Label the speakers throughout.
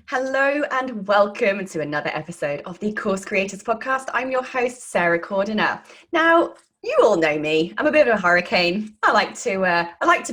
Speaker 1: Hello and welcome to another episode of the Course Creators Podcast. I'm your host, Sarah Cordiner. Now, you all know me. I'm a bit of a hurricane. I like to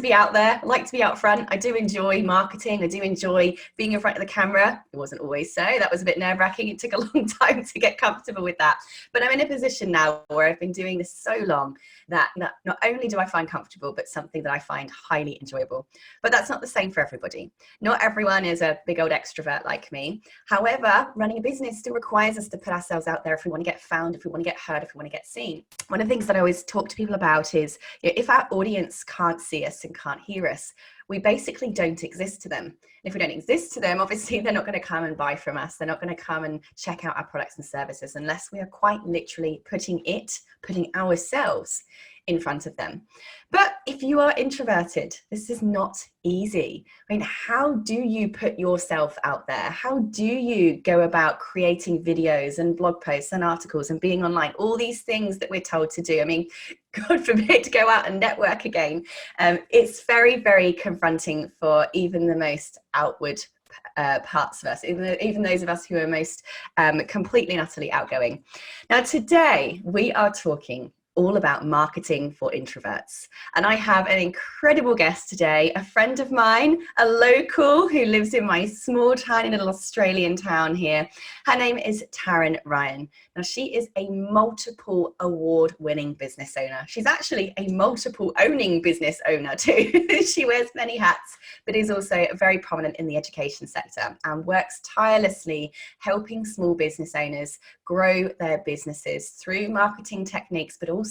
Speaker 1: be out there. I like to be out front. I do enjoy marketing. I do enjoy being in front of the camera. It wasn't always so. That was a bit nerve-wracking. It took a long time to get comfortable with that. But I'm in a position now where I've been doing this so long that not only do I find comfortable, but something that I find highly enjoyable. But that's not the same for everybody. Not everyone is a big old extrovert like me. However, running a business still requires us to put ourselves out there if we want to get found, if we want to get heard, if we want to get seen. One of the things that I always talk to people about is, if our audience can't see us and can't hear us, we basically don't exist to them. And if we don't exist to them, obviously they're not going to come and buy from us. They're not going to come and check out our products and services unless we are quite literally putting ourselves in front of them. But if you are introverted, this is not easy. I mean, how do you put yourself out there? How do you go about creating videos and blog posts and articles and being online? All these things that we're told to do. I mean, God forbid to go out and network again. It's very, very confronting for even the most outward parts of us, even those of us who are most completely and utterly outgoing. Now, today we are talking all about marketing for introverts. And I have an incredible guest today, a friend of mine, a local who lives in my small, tiny little Australian town here. Her name is Taryn Ryan. Now, she is a multiple award-winning business owner. She's actually a multiple owning business owner too. She wears many hats, but is also very prominent in the education sector and works tirelessly helping small business owners grow their businesses through marketing techniques, but also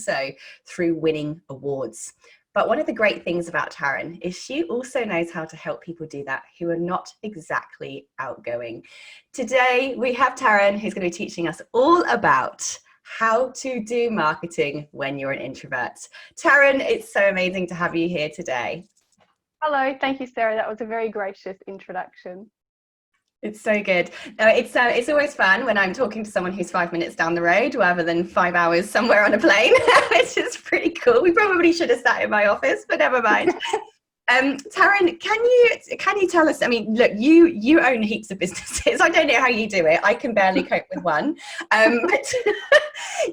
Speaker 1: through winning awards. But one of the great things about Taryn is she also knows how to help people do that who are not exactly outgoing. Today, we have Taryn who's going to be teaching us all about how to do marketing when you're an introvert. Taryn, it's so amazing to have you here today.
Speaker 2: Hello, thank you, Sarah. That was a very gracious introduction.
Speaker 1: It's so good. No, it's always fun when I'm talking to someone who's 5 minutes down the road rather than 5 hours somewhere on a plane. It's just pretty cool. We probably should have sat in my office, but never mind. Taryn, can you tell us? I mean, look, you own heaps of businesses. I don't know how you do it. I can barely cope with one. But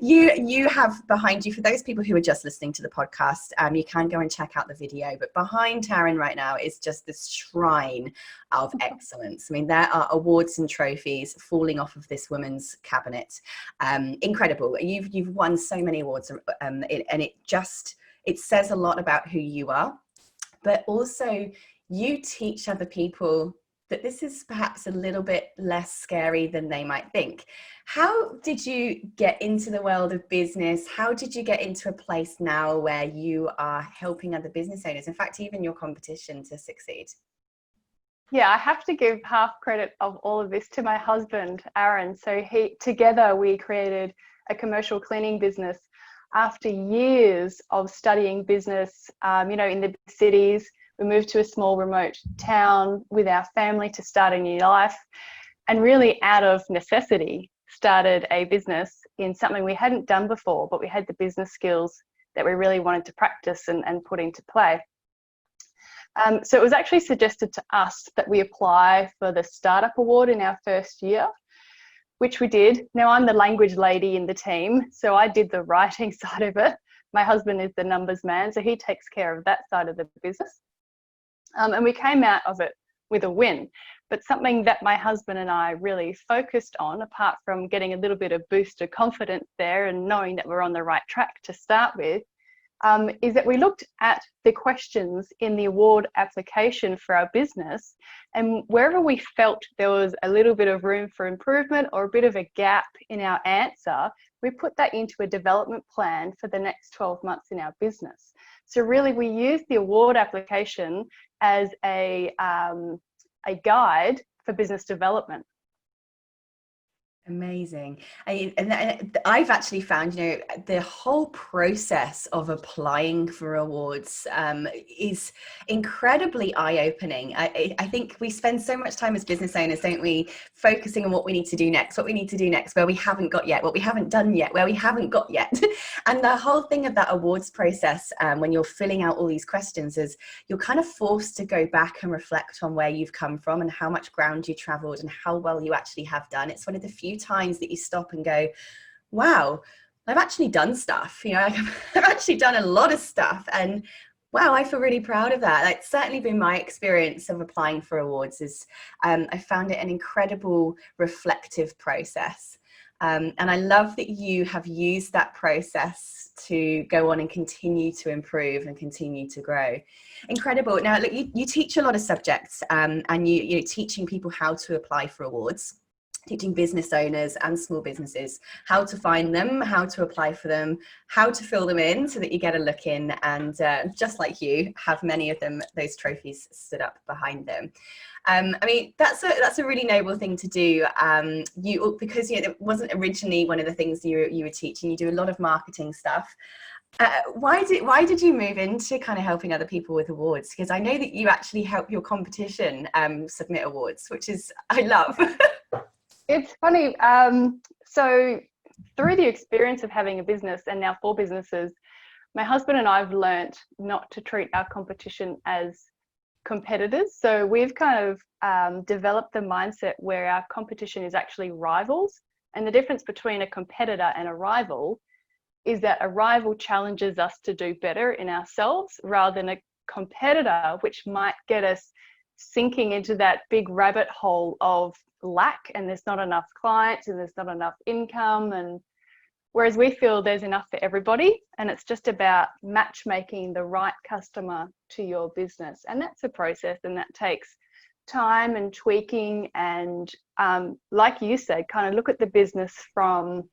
Speaker 1: you have behind you, for those people who are just listening to the podcast, you can go and check out the video. But behind Taryn right now is just this shrine of excellence. I mean, there are awards and trophies falling off of this woman's cabinet. Incredible. You've won so many awards, and it says a lot about who you are. But also you teach other people that this is perhaps a little bit less scary than they might think. How did you get into the world of business? How did you get into a place now where you are helping other business owners, in fact, even your competition, to succeed?
Speaker 2: Yeah, I have to give half credit of all of this to my husband, Aaron. So together we created a commercial cleaning business after years of studying business, in the cities. We moved to a small remote town with our family to start a new life, and really out of necessity started a business in something we hadn't done before, but we had the business skills that we really wanted to practice and put into play. So it was actually suggested to us that we apply for the Startup Award in our first year, which we did. Now, I'm the language lady in the team, so I did the writing side of it. My husband is the numbers man, so he takes care of that side of the business. And we came out of it with a win. But something that my husband and I really focused on, apart from getting a little bit of boost of confidence there and knowing that we're on the right track to start with, is that we looked at the questions in the award application for our business, and wherever we felt there was a little bit of room for improvement or a bit of a gap in our answer, we put that into a development plan for the next 12 months in our business. So really we use the award application as a guide for business development.
Speaker 1: Amazing. And I've actually found, the whole process of applying for awards is incredibly eye-opening. I think we spend so much time as business owners, don't we, focusing on what we need to do next, where we haven't got yet, what we haven't done yet, where we haven't got yet. And the whole thing of that awards process, when you're filling out all these questions, is you're kind of forced to go back and reflect on where you've come from and how much ground you traveled and how well you actually have done. It's one of the few times that you stop and go, wow, I've actually done stuff, I've actually done a lot of stuff, and wow, I feel really proud of that. That's certainly been my experience of applying for awards. Is I found it an incredible reflective process, and I love that you have used that process to go on and continue to improve and continue to grow. Incredible. Now, look, you teach a lot of subjects, and you're teaching people how to apply for awards, teaching business owners and small businesses how to find them, how to apply for them, how to fill them in so that you get a look in, and just like you, have many of them, those trophies stood up behind them. I mean, that's a really noble thing to do. Because it wasn't originally one of the things you were teaching. You do a lot of marketing stuff. Why did you move into kind of helping other people with awards? Because I know that you actually help your competition submit awards, which is, I love.
Speaker 2: It's funny. So through the experience of having a business and now 4 businesses, my husband and I have learnt not to treat our competition as competitors. So we've kind of developed the mindset where our competition is actually rivals. And the difference between a competitor and a rival is that a rival challenges us to do better in ourselves, rather than a competitor, which might get us sinking into that big rabbit hole of lack, and there's not enough clients and there's not enough income. And whereas we feel there's enough for everybody, and it's just about matchmaking the right customer to your business. And that's a process, and that takes time and tweaking, and like you said, kind of look at the business from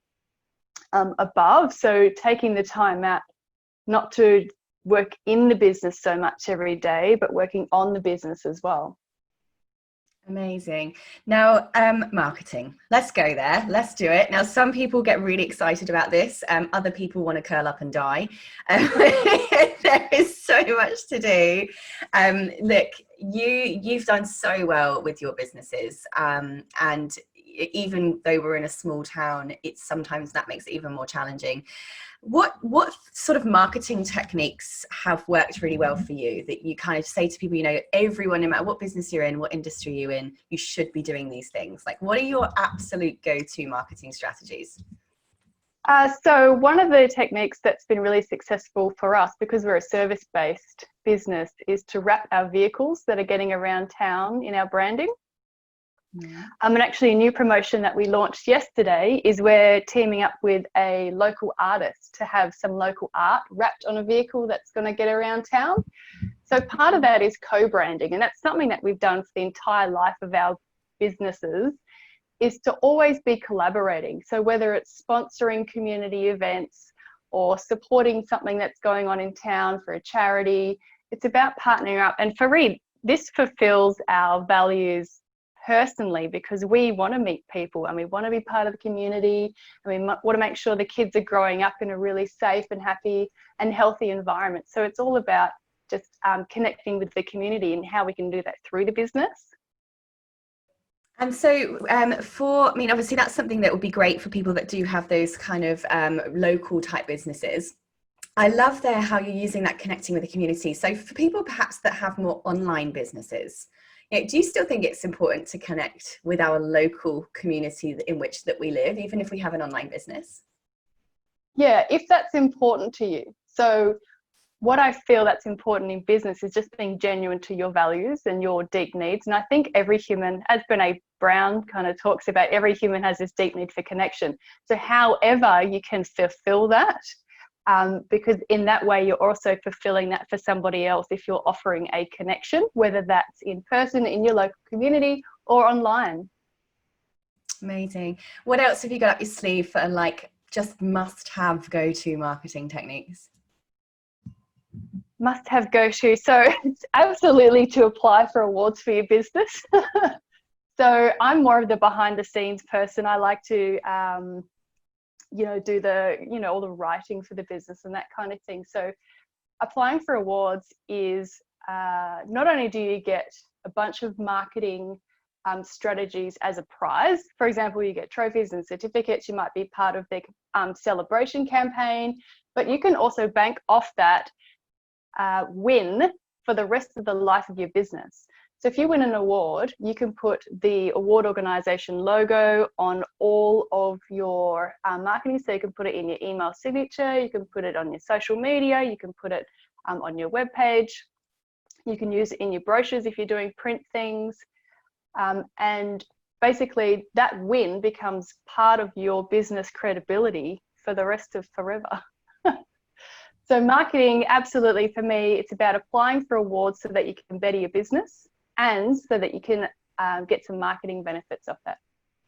Speaker 2: above. So taking the time out not to work in the business so much every day, but working on the business as well.
Speaker 1: Amazing. Now, marketing. Let's go there. Let's do it. Now, some people get really excited about this. Other people want to curl up and die. There is so much to do. Look, you've done so well with your businesses, and even though we're in a small town, it's sometimes that makes it even more challenging. What sort of marketing techniques have worked really well for you, that you kind of say to people, everyone, no matter what business you're in, what industry you're in, you should be doing these things? Like, what are your absolute go-to marketing strategies?
Speaker 2: So one of the techniques that's been really successful for us, because we're a service-based business, is to wrap our vehicles that are getting around town in our branding. Yeah. And actually a new promotion that we launched yesterday is we're teaming up with a local artist to have some local art wrapped on a vehicle that's going to get around town. So part of that is co-branding, and that's something that we've done for the entire life of our businesses, is to always be collaborating. So whether it's sponsoring community events or supporting something that's going on in town for a charity, it's about partnering up. And for Reed, this fulfills our values personally, because we want to meet people and we want to be part of the community, and we want to make sure the kids are growing up in a really safe and happy and healthy environment. So it's all about just connecting with the community and how we can do that through the business.
Speaker 1: And so obviously that's something that would be great for people that do have those kind of local type businesses. I love there how you're using that connecting with the community. So for people perhaps that have more online businesses, do you still think it's important to connect with our local community in which that we live, even if we have an online business?
Speaker 2: Yeah, if that's important to you. So what I feel that's important in business is just being genuine to your values and your deep needs. And I think every human, as Brene Brown kind of talks about, every human has this deep need for connection. So however you can fulfill that, because in that way you're also fulfilling that for somebody else if you're offering a connection, whether that's in person in your local community or online.
Speaker 1: Amazing. What else have you got up your sleeve for just must-have go-to marketing techniques?
Speaker 2: Must-have go-to. So it's absolutely to apply for awards for your business. So I'm more of the behind the scenes person. I like to, do all the writing for the business and that kind of thing. So applying for awards is not only do you get a bunch of marketing strategies as a prize. For example, you get trophies and certificates. You might be part of their celebration campaign, but you can also bank off that win for the rest of the life of your business. So if you win an award, you can put the award organization logo on all of your marketing. So you can put it in your email signature, you can put it on your social media, you can put it on your webpage, you can use it in your brochures if you're doing print things. And basically that win becomes part of your business credibility for the rest of forever. So marketing, absolutely, for me, it's about applying for awards so that you can better your business and so that you can get some marketing benefits off that.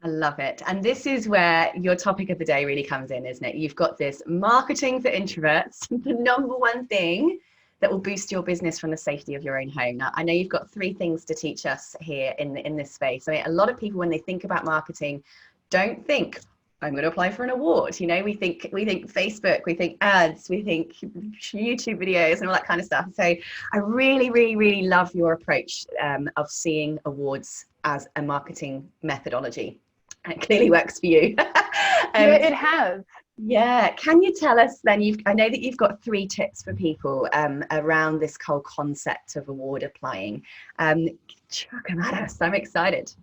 Speaker 1: I love it. And this is where your topic of the day really comes in, isn't it? You've got this marketing for introverts, the number one thing that will boost your business from the safety of your own home. Now, I know you've got 3 things to teach us here in this space. I mean, a lot of people, when they think about marketing, don't think, I'm going to apply for an award. You know, we think Facebook, we think ads, we think YouTube videos and all that kind of stuff. So I really, really, really love your approach of seeing awards as a marketing methodology. And it clearly works for you.
Speaker 2: Yeah, it has.
Speaker 1: Yeah. Can you tell us then, I know that you've got 3 tips for people around this whole concept of award applying. Chuck them at us. I'm excited.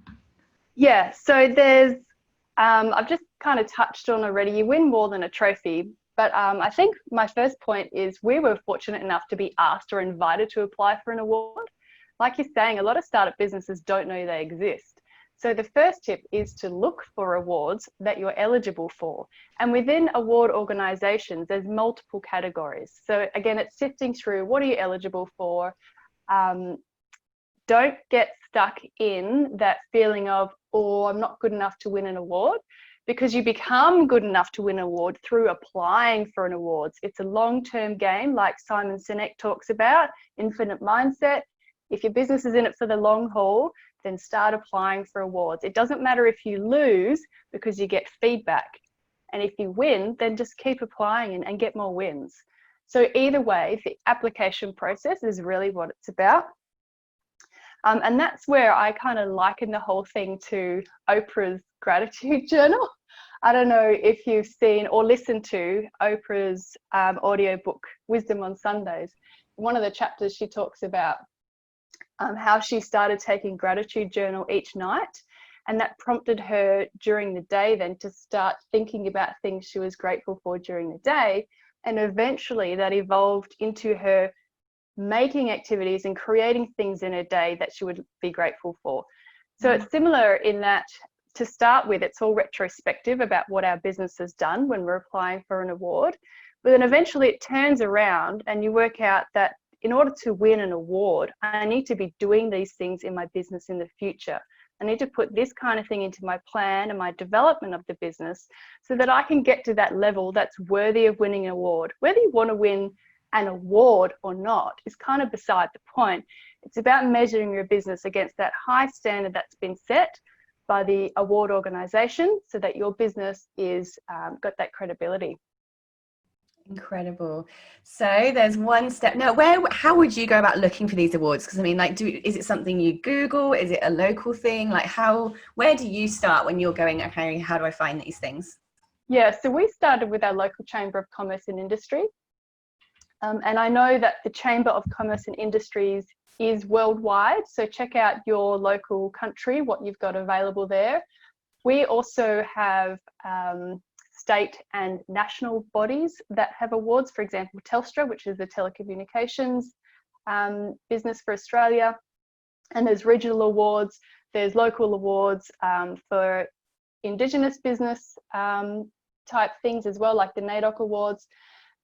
Speaker 2: Yeah, so there's, I've just kind of touched on already, you win more than a trophy. But I think my first point is we were fortunate enough to be asked or invited to apply for an award. Like you're saying, a lot of startup businesses don't know they exist. So the first tip is to look for awards that you're eligible for. And within award organizations, there's multiple categories. So again, it's sifting through what are you eligible for. Don't get stuck in that feeling of, oh, I'm not good enough to win an award, because you become good enough to win an award through applying for an award. It's a long-term game, like Simon Sinek talks about, infinite mindset. If your business is in it for the long haul, then start applying for awards. It doesn't matter if you lose, because you get feedback. And if you win, then just keep applying and get more wins. So either way, the application process is really what it's about. And that's where I kind of liken the whole thing to Oprah's gratitude journal. I don't know if you've seen or listened to Oprah's audiobook, Wisdom on Sundays. In one of the chapters, she talks about how she started taking gratitude journal each night. And that prompted her during the day then to start thinking about things she was grateful for during the day. And eventually that evolved into her making activities and creating things in her day that she would be grateful for. So it's similar in that, to start with, it's all retrospective about what our business has done when we're applying for an award. But then eventually it turns around and you work out that in order to win an award, I need to be doing these things in my business in the future. I need to put this kind of thing into my plan and my development of the business so that I can get to that level that's worthy of winning an award. Whether you want to win an award or not is kind of beside the point. It's about measuring your business against that high standard that's been set by the award organization so that your business is got that credibility.
Speaker 1: Incredible. So there's one step now. How would you go about looking for these awards? Because I mean, like, is it something you Google? Is it a local thing? Like, where do you start when you're going, okay, how do I find these things?
Speaker 2: Yeah, so we started with our local Chamber of Commerce and Industry. And I know that the Chamber of Commerce and Industries is worldwide. So check out your local country, what you've got available there. We also have state and national bodies that have awards. For example, Telstra, which is the telecommunications business for Australia. And there's regional awards. There's local awards for Indigenous business type things as well, like the NAIDOC awards.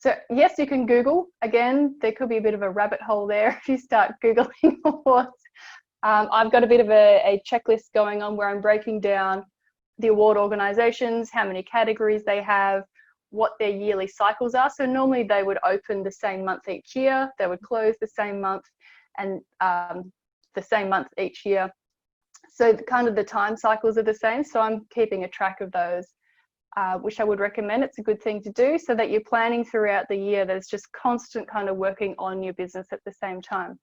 Speaker 2: So yes, you can Google. Again, there could be a bit of a rabbit hole there if you start Googling awards. I've got a bit of a checklist going on where I'm breaking down the award organisations, how many categories they have, what their yearly cycles are. So normally they would open the same month each year, they would close the same month and the same month each year. So kind of the time cycles are the same. So I'm keeping a track of those, which I would recommend. It's a good thing to do so that you're planning throughout the year. There's just constant kind of working on your business at the same time.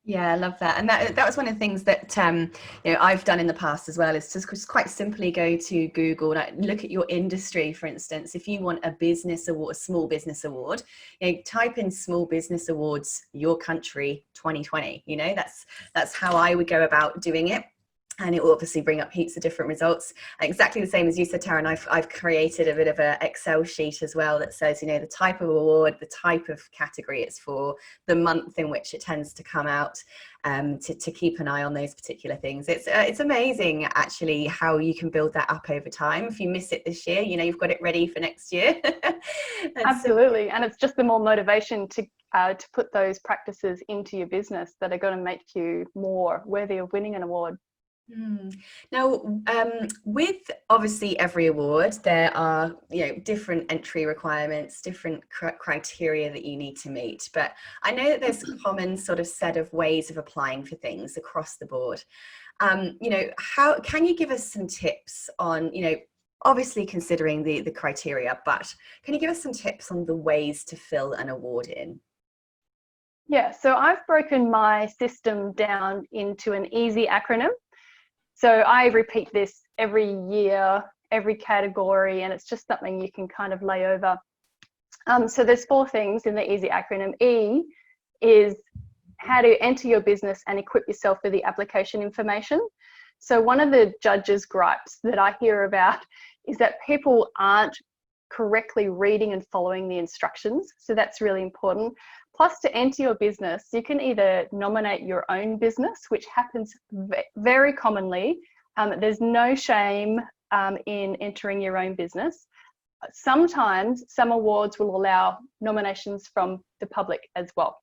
Speaker 1: Yeah, I love that. And that was one of the things that I've done in the past as well, is just quite simply go to Google and look at your industry. For instance, if you want a business award, a small business award, type in small business awards, your country 2020. That's how I would go about doing it. And it will obviously bring up heaps of different results. Exactly the same as you said, Taryn. I've created a bit of an Excel sheet as well that says, the type of award, the type of category it's for, the month in which it tends to come out, to keep an eye on those particular things. It's amazing, actually, how you can build that up over time. If you miss it this year, you've got it ready for next year.
Speaker 2: Absolutely. And it's just the more motivation to put those practices into your business that are going to make you more worthy of winning an award.
Speaker 1: Now, with obviously every award, there are different entry requirements, different criteria that you need to meet. But I know that there's a common sort of set of ways of applying for things across the board. How can you give us some tips on, obviously considering the criteria, but can you give us some tips on the ways to fill an award in?
Speaker 2: Yeah, so I've broken my system down into an easy acronym. So I repeat this every year, every category, and it's just something you can kind of lay over. So there's 4 things in the easy acronym. E is how to enter your business and equip yourself with the application information. So one of the judges' gripes that I hear about is that people aren't correctly reading and following the instructions. So that's really important. Plus, to enter your business, you can either nominate your own business, which happens very commonly. There's no shame in entering your own business. Sometimes some awards will allow nominations from the public as well.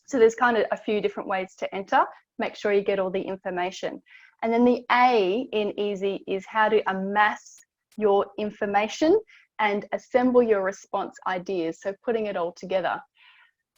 Speaker 2: So there's kind of a few different ways to enter. Make sure you get all the information. And then the A in easy is how to amass your information and assemble your response ideas. So putting it all together.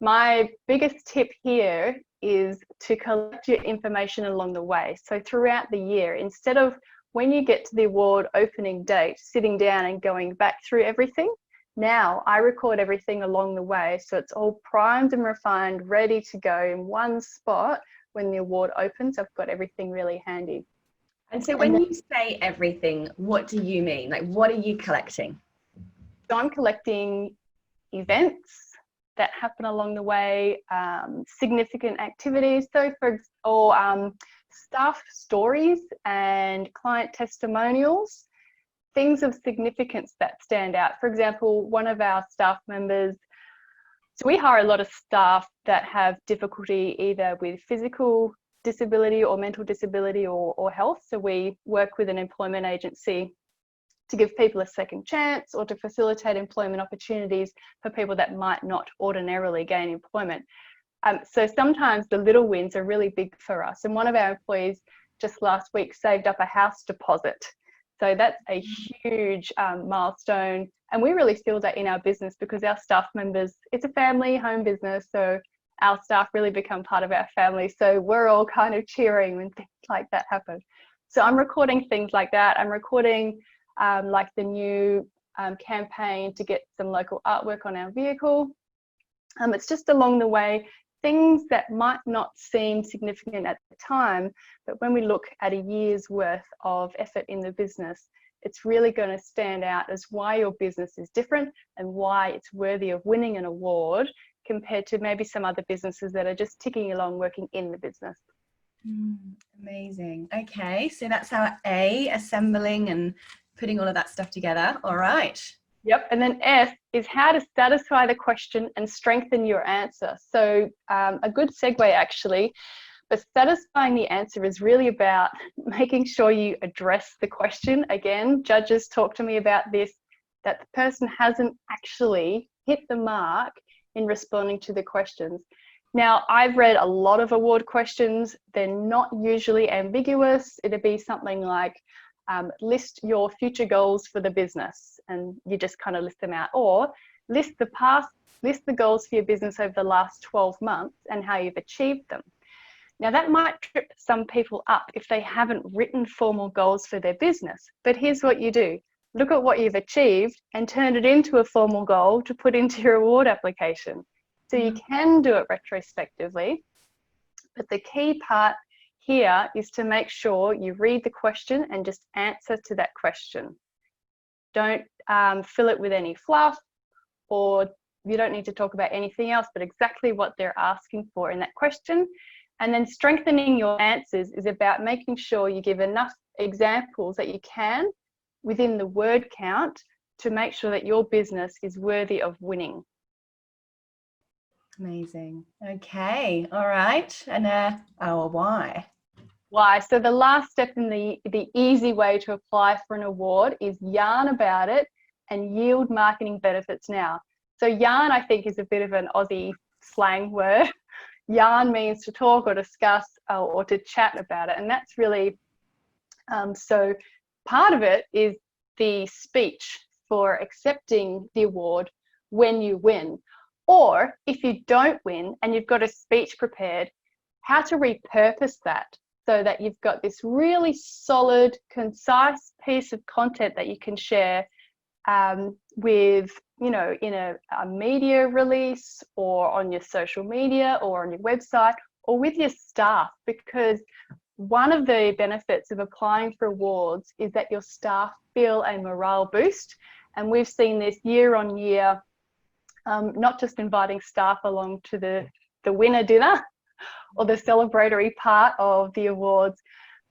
Speaker 2: My biggest tip here is to collect your information along the way. So throughout the year, instead of when you get to the award opening date, sitting down and going back through everything, now I record everything along the way. So it's all primed and refined, ready to go in one spot. When the award opens, I've got everything really handy.
Speaker 1: And so when you say everything, what do you mean? Like, what are you collecting?
Speaker 2: So I'm collecting events that happen along the way, significant activities, staff stories and client testimonials, things of significance that stand out. For example, one of our staff members, so we hire a lot of staff that have difficulty either with physical disability or mental disability or health. So we work with an employment agency to give people a second chance or to facilitate employment opportunities for people that might not ordinarily gain employment. So sometimes the little wins are really big for us. And one of our employees just last week saved up a house deposit. So that's a huge milestone. And we really feel that in our business because our staff members, it's a family home business. So our staff really become part of our family. So we're all kind of cheering when things like that happen. So I'm recording things like that. I'm recording like the new campaign to get some local artwork on our vehicle. It's just along the way, things that might not seem significant at the time, but when we look at a year's worth of effort in the business, it's really going to stand out as why your business is different and why it's worthy of winning an award compared to maybe some other businesses that are just ticking along working in the business.
Speaker 1: Amazing. Okay, so that's our A, assembling and putting all of that stuff together. All right.
Speaker 2: Yep. And then S is how to satisfy the question and strengthen your answer. So a good segue actually, but satisfying the answer is really about making sure you address the question. Again, judges talk to me about this, that the person hasn't actually hit the mark in responding to the questions. Now, I've read a lot of award questions. They're not usually ambiguous. It'd be something like, list your future goals for the business, and you just kind of list them out, or list the goals for your business over the last 12 months and how you've achieved them. Now, that might trip some people up if they haven't written formal goals for their business. But here's what you do. Look at what you've achieved and turn it into a formal goal to put into your award application. So you can do it retrospectively. But the key part here is to make sure you read the question and just answer to that question. Don't fill it with any fluff, or you don't need to talk about anything else but exactly what they're asking for in that question. And then strengthening your answers is about making sure you give enough examples that you can within the word count to make sure that your business is worthy of winning.
Speaker 1: Amazing. Okay. All right. And why?
Speaker 2: Why? So the last step in the easy way to apply for an award is yarn about it and yield marketing benefits now. So yarn, I think, is a bit of an Aussie slang word. Yarn means to talk or discuss or to chat about it. And that's really, so part of it is the speech for accepting the award when you win. Or if you don't win and you've got a speech prepared, how to repurpose that so that you've got this really solid, concise piece of content that you can share with, you know, in a media release or on your social media or on your website or with your staff. Because one of the benefits of applying for awards is that your staff feel a morale boost. And we've seen this year on year, not just inviting staff along to the winner dinner or the celebratory part of the awards,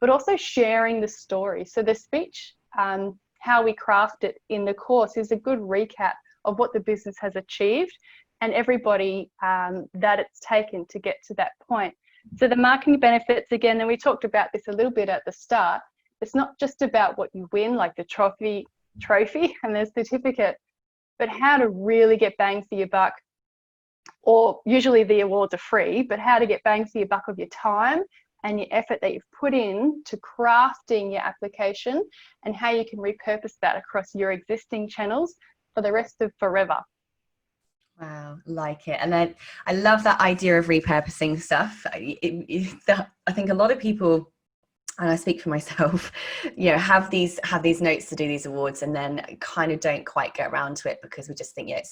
Speaker 2: but also sharing the story. So the speech, how we craft it in the course, is a good recap of what the business has achieved and everybody that it's taken to get to that point. So the marketing benefits, again, and we talked about this a little bit at the start, it's not just about what you win, like the trophy and the certificate, but how to really get bang for your buck. Or usually the awards are free, but how to get bang for your buck of your time and your effort that you've put in to crafting your application, and how you can repurpose that across your existing channels for the rest of forever.
Speaker 1: Wow, like it. And I love that idea of repurposing stuff. I think a lot of people, and I speak for myself, you know, have these notes to do these awards and then kind of don't quite get around to it because we just think, yeah,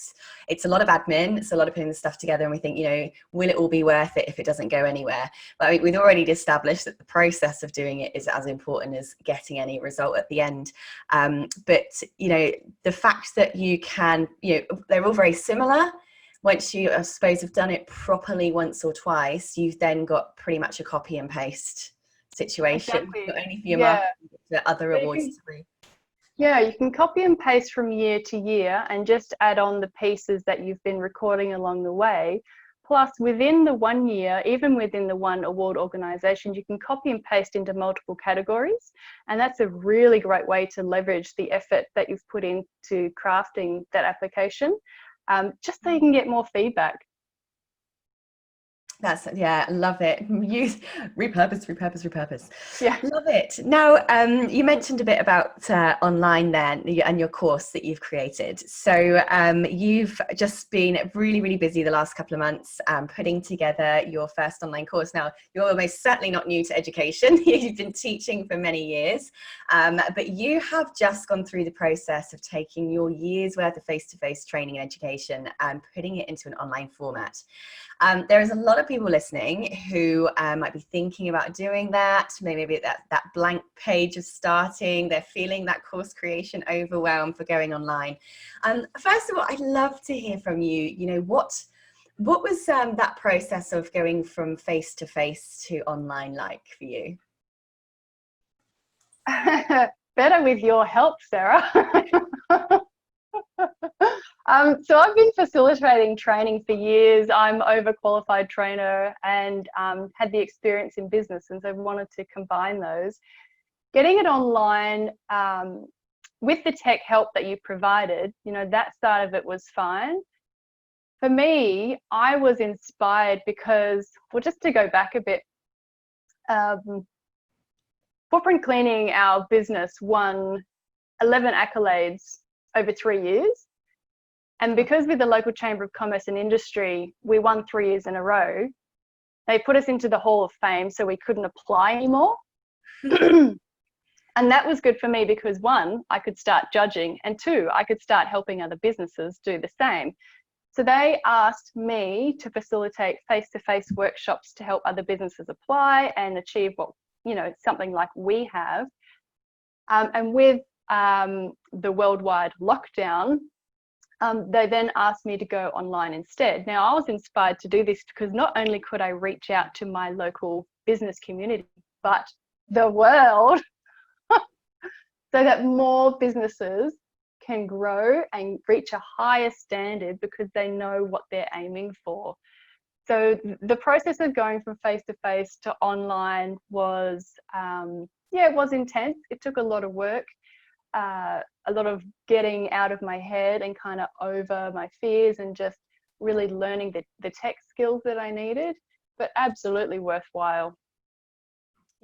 Speaker 1: it's a lot of admin, it's a lot of putting the stuff together, and we think, you know, will it all be worth it if it doesn't go anywhere? But I mean, we've already established that the process of doing it is as important as getting any result at the end. But you know, the fact that you can, you know, they're all very similar. Once you, I suppose, have done it properly once or twice, you've then got pretty much a copy and paste situation,
Speaker 2: Exactly.
Speaker 1: not only for your marketing, but for other awards too.
Speaker 2: Yeah, you can copy and paste from year to year and just add on the pieces that you've been recording along the way. Plus, within the 1 year, even within the one award organisation, you can copy and paste into multiple categories. And that's a really great way to leverage the effort that you've put into crafting that application, just so you can get more feedback.
Speaker 1: That's, yeah, love it. Use repurpose.
Speaker 2: Yeah.
Speaker 1: Love it. Now, you mentioned a bit about online then and your course that you've created. So you've just been really, really busy the last couple of months putting together your first online course. Now, you're almost certainly not new to education. You've been teaching for many years, but you have just gone through the process of taking your year's worth of face-to-face training and education and putting it into an online format. There is a lot of people listening who might be thinking about doing that, maybe that blank page of starting, they're feeling that course creation overwhelm for going online. First of all, I'd love to hear from you, you know, what was that process of going from face-to-face to online like for you?
Speaker 2: Better with your help, Sarah. So I've been facilitating training for years. I'm an overqualified trainer and had the experience in business, and so I wanted to combine those. Getting it online with the tech help that you provided, you know, that side of it was fine. For me, I was inspired because, well, just to go back a bit, Footprint Cleaning, our business, won 11 accolades over 3 years. And because with the local Chamber of Commerce and Industry, we won 3 years in a row, they put us into the Hall of Fame, so we couldn't apply anymore. And that was good for me because, one, I could start judging, and two, I could start helping other businesses do the same. So they asked me to facilitate face-to-face workshops to help other businesses apply and achieve what, something like we have. And with the worldwide lockdown, they then asked me to go online instead. Now, I was inspired to do this because not only could I reach out to my local business community, but the world, so that more businesses can grow and reach a higher standard because they know what they're aiming for. So the process of going from face-to-face to online was, it was intense. It took a lot of work, a lot of getting out of my head and kind of over my fears and just really learning the tech skills that I needed, but absolutely worthwhile.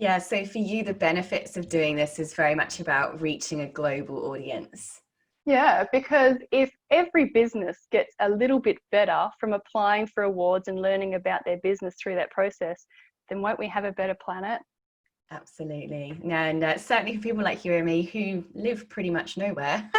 Speaker 1: Yeah, so for you, the benefits of doing this is very much about reaching a global audience.
Speaker 2: Yeah, because if every business gets a little bit better from applying for awards and learning about their business through that process, then won't we have a better planet?
Speaker 1: Absolutely. No, and certainly for people like you and me who live pretty much nowhere,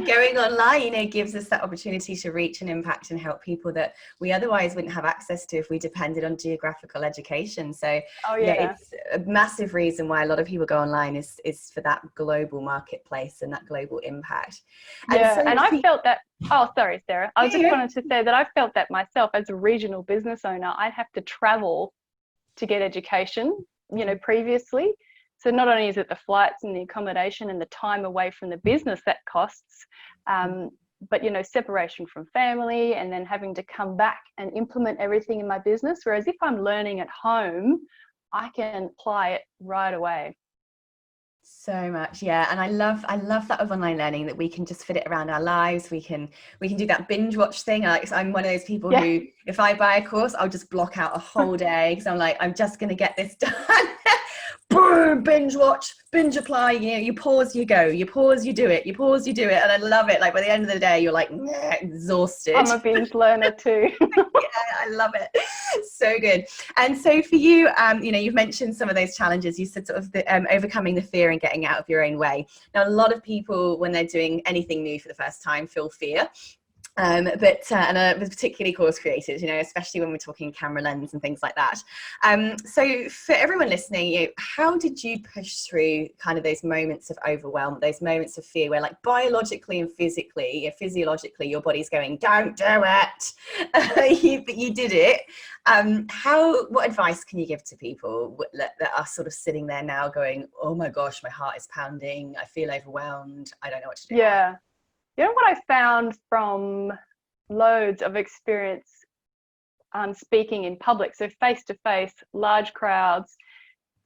Speaker 1: going online, gives us that opportunity to reach and impact and help people that we otherwise wouldn't have access to if we depended on geographical education. So it's a massive reason why a lot of people go online is for that global marketplace and that global impact.
Speaker 2: And I felt that, oh, sorry, Sarah. I just wanted to say that I felt that myself as a regional business owner. I'd have to travel to get education, previously. So not only is it the flights and the accommodation and the time away from the business that costs, but, separation from family and then having to come back and implement everything in my business. Whereas if I'm learning at home, I can apply it right away.
Speaker 1: So much, yeah, and I love that of online learning, that we can just fit it around our lives. We can do that binge watch thing. I'm one of those people who, if I buy a course, I'll just block out a whole day because I'm like, I'm just gonna get this done. Boom, binge watch, binge apply. You pause, you go. You pause, you do it. You pause, you do it, and I love it. Like by the end of the day, you're like exhausted.
Speaker 2: I'm a binge learner too.
Speaker 1: Yeah, I love it. So good. And so for you, you've mentioned some of those challenges. You said sort of overcoming the fear and getting out of your own way. Now, a lot of people, when they're doing anything new for the first time, feel fear. But particularly course creators, especially when we're talking camera lens and things like that. So for everyone listening, how did you push through kind of those moments of overwhelm, those moments of fear where like biologically and physiologically, your body's going, don't do it, but you did it. What advice can you give to people that are sort of sitting there now going, oh my gosh, my heart is pounding, I feel overwhelmed, I don't know what to do?
Speaker 2: Yeah. What I found from loads of experience speaking in public, so face-to-face, large crowds,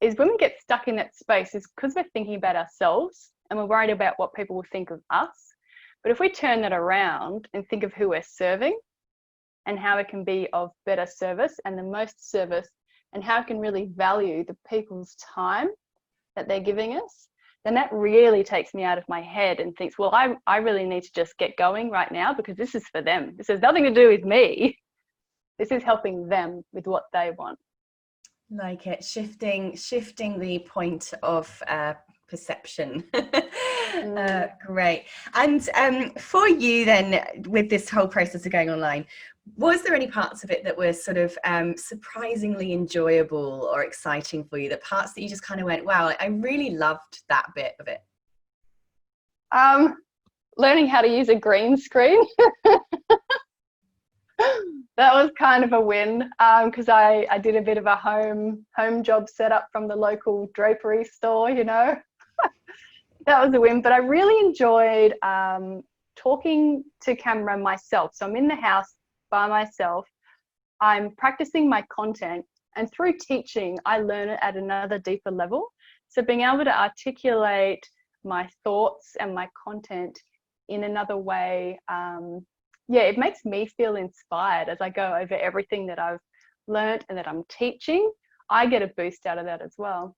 Speaker 2: is when we get stuck in that space is because we're thinking about ourselves and we're worried about what people will think of us. But if we turn that around and think of who we're serving and how it can be of better service and the most service and how it can really value the people's time that they're giving us, then that really takes me out of my head and thinks, well, I really need to just get going right now because this is for them. This has nothing to do with me. This is helping them with what they want.
Speaker 1: Like it, shifting the point of perception. Great. And for you then, with this whole process of going online, was there any parts of it that were sort of surprisingly enjoyable or exciting for you? The parts that you just kind of went, wow, I really loved that bit of it.
Speaker 2: Learning how to use a green screen. That was kind of a win because I did a bit of a home job setup from the local drapery store, That was a win, but I really enjoyed talking to camera myself. So I'm in the house by myself. I'm practicing my content, and through teaching, I learn it at another deeper level. So being able to articulate my thoughts and my content in another way, it makes me feel inspired as I go over everything that I've learned and that I'm teaching. I get a boost out of that as well.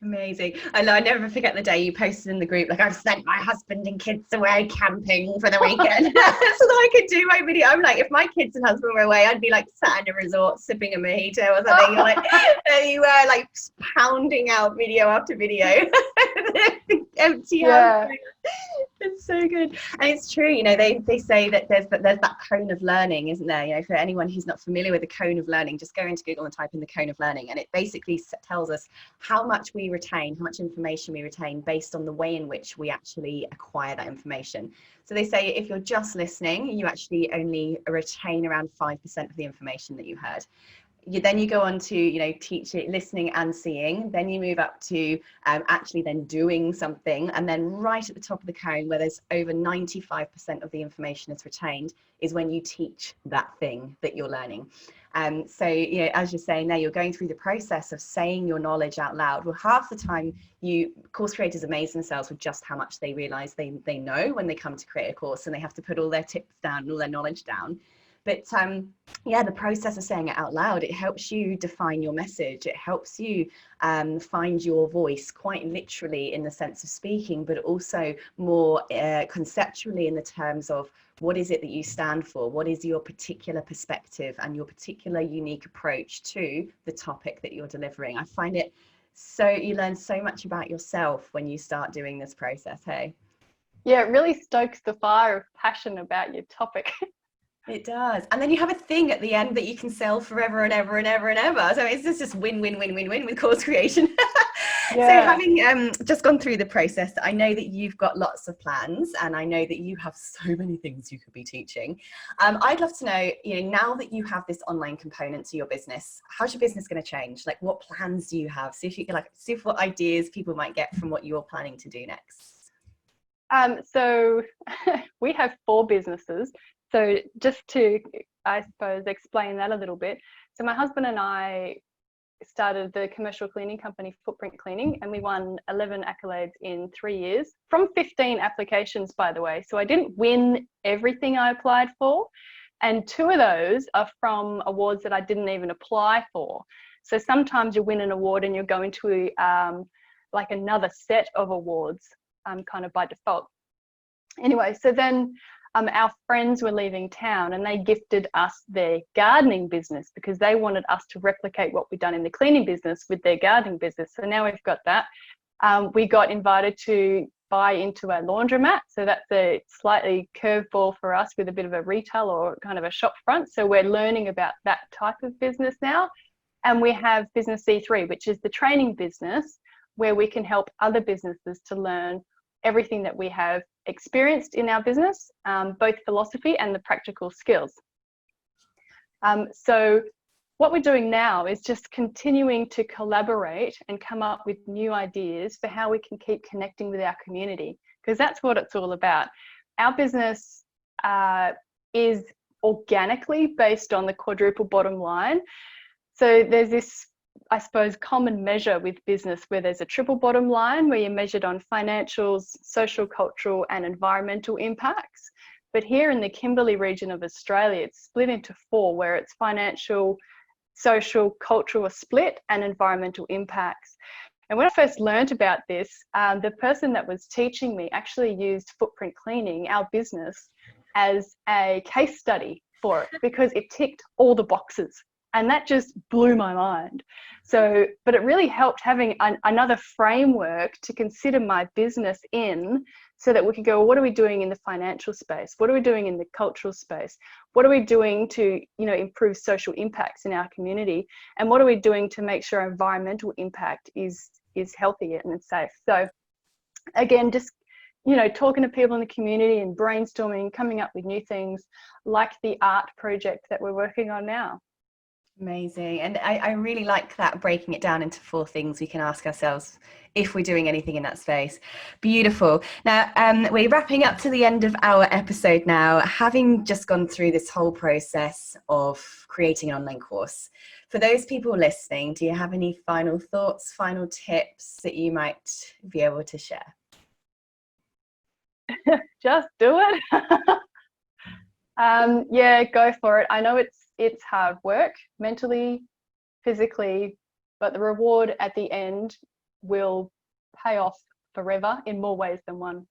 Speaker 1: Amazing. I never forget the day you posted in the group, like, I've sent my husband and kids away camping for the weekend so that I could do my video. I'm like, if my kids and husband were away, I'd be like sat in a resort sipping a mojito or something. You're like, there you were, like pounding out video after video. Empty house. It's so good. And it's true, you know, they say that there's that cone of learning, isn't there? You know, for anyone who's not familiar with the cone of learning, just go into Google and type in the cone of learning, and it basically tells us how much we retain, how much information we retain based on the way in which we actually acquire that information. So they say if you're just listening, you actually only retain around 5% of the information that you heard. Then you go on to, you know, listening and seeing. Then you move up to actually then doing something. And then right at the top of the cone, where there's over 95% of the information is retained, is when you teach that thing that you're learning. So, you know, as you're saying there, you're going through the process of saying your knowledge out loud. Well, half the time course creators amaze themselves with just how much they realize they know when they come to create a course, and they have to put all their tips down and all their knowledge down. But yeah, the process of saying it out loud, it helps you define your message. It helps you find your voice, quite literally in the sense of speaking, but also more conceptually in the terms of what is it that you stand for? What is your particular perspective and your particular unique approach to the topic that you're delivering? I find it so, you learn so much about yourself when you start doing this process, hey?
Speaker 2: Yeah, it really stokes the fire of passion about your topic.
Speaker 1: It does. And then you have a thing at the end that you can sell forever and ever and ever and ever. So it's just win, win, win, win, win with course creation.
Speaker 2: Yeah.
Speaker 1: So having just gone through the process, I know that you've got lots of plans, and I know that you have so many things you could be teaching. I'd love to know, you know, now that you have this online component to your business, how's your business going to change? Like, what plans do you have? See if you can, like, see what ideas people might get from what you're planning to do next.
Speaker 2: So we have 4 businesses. So just to, I suppose, explain that a little bit. So my husband and I started the commercial cleaning company, Footprint Cleaning, and we won 11 accolades in 3 years from 15 applications, by the way. So I didn't win everything I applied for. And 2 of those are from awards that I didn't even apply for. So sometimes you win an award and you're going to like another set of awards kind of by default. Anyway, so then our friends were leaving town and they gifted us their gardening business because they wanted us to replicate what we'd done in the cleaning business with their gardening business. So now we've got that. We got invited to buy into a laundromat. So that's a slightly curveball for us with a bit of a retail or kind of a shop front. So we're learning about that type of business now. And we have Business C3, which is the training business where we can help other businesses to learn everything that we have experienced in our business, both philosophy and the practical skills. So what we're doing now is just continuing to collaborate and come up with new ideas for how we can keep connecting with our community, because that's what it's all about. Our business is organically based on the quadruple bottom line. So there's this, I suppose, common measure with business where there's a triple bottom line where you're measured on financials, social, cultural, and environmental impacts. But here in the Kimberley region of Australia, it's split into 4, where it's financial, social, cultural split, and environmental impacts. And when I first learned about this, the person that was teaching me actually used Footprint Cleaning, our business, as a case study for it because it ticked all the boxes. And that just blew my mind. So, but it really helped having another framework to consider my business in, so that we could go, well, what are we doing in the financial space? What are we doing in the cultural space? What are we doing to, you know, improve social impacts in our community? And what are we doing to make sure our environmental impact is healthy and safe? So again, just, you know, talking to people in the community and brainstorming, coming up with new things like the art project that we're working on now.
Speaker 1: Amazing. And I really like that, breaking it down into 4 things we can ask ourselves if we're doing anything in that space. Beautiful. Now, we're wrapping up to the end of our episode now, having just gone through this whole process of creating an online course. For those people listening, do you have any final thoughts, final tips that you might be able to share?
Speaker 2: Just do it. Yeah, go for it. I know it's hard work, mentally, physically, but the reward at the end will pay off forever in more ways than one.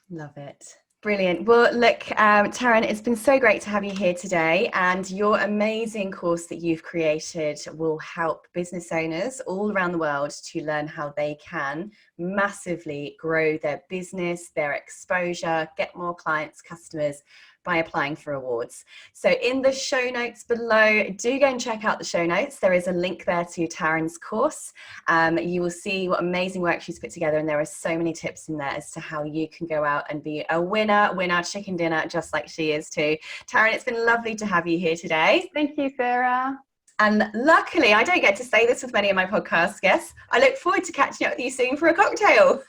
Speaker 1: Love it. Brilliant. Well, look, Taryn, it's been so great to have you here today, and your amazing course that you've created will help business owners all around the world to learn how they can massively grow their business, their exposure, get more clients, customers by applying for awards. So in the show notes below, do go and check out the show notes. There is a link there to Taryn's course. You will see what amazing work she's put together, and there are so many tips in there as to how you can go out and be a winner chicken dinner, just like she is too. Taryn, it's been lovely to have you here today.
Speaker 2: Thank you, Sarah.
Speaker 1: And luckily, I don't get to say this with many of my podcast guests. I look forward to catching up with you soon for a cocktail.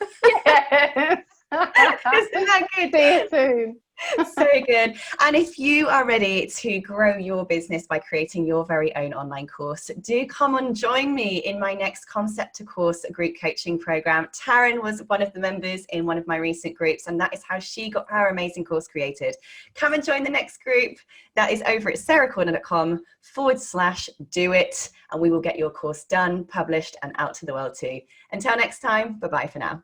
Speaker 2: Yes.
Speaker 1: Isn't that good?
Speaker 2: See you soon.
Speaker 1: So good. And if you are ready to grow your business by creating your very own online course, do come and join me in my next Concept to Course group coaching program. Taryn was one of the members in one of my recent groups, and that is how she got her amazing course created. Come and join the next group. That is over at sarahcordiner.com/do it, and we will get your course done, published, and out to the world too. Until next time, bye-bye for now.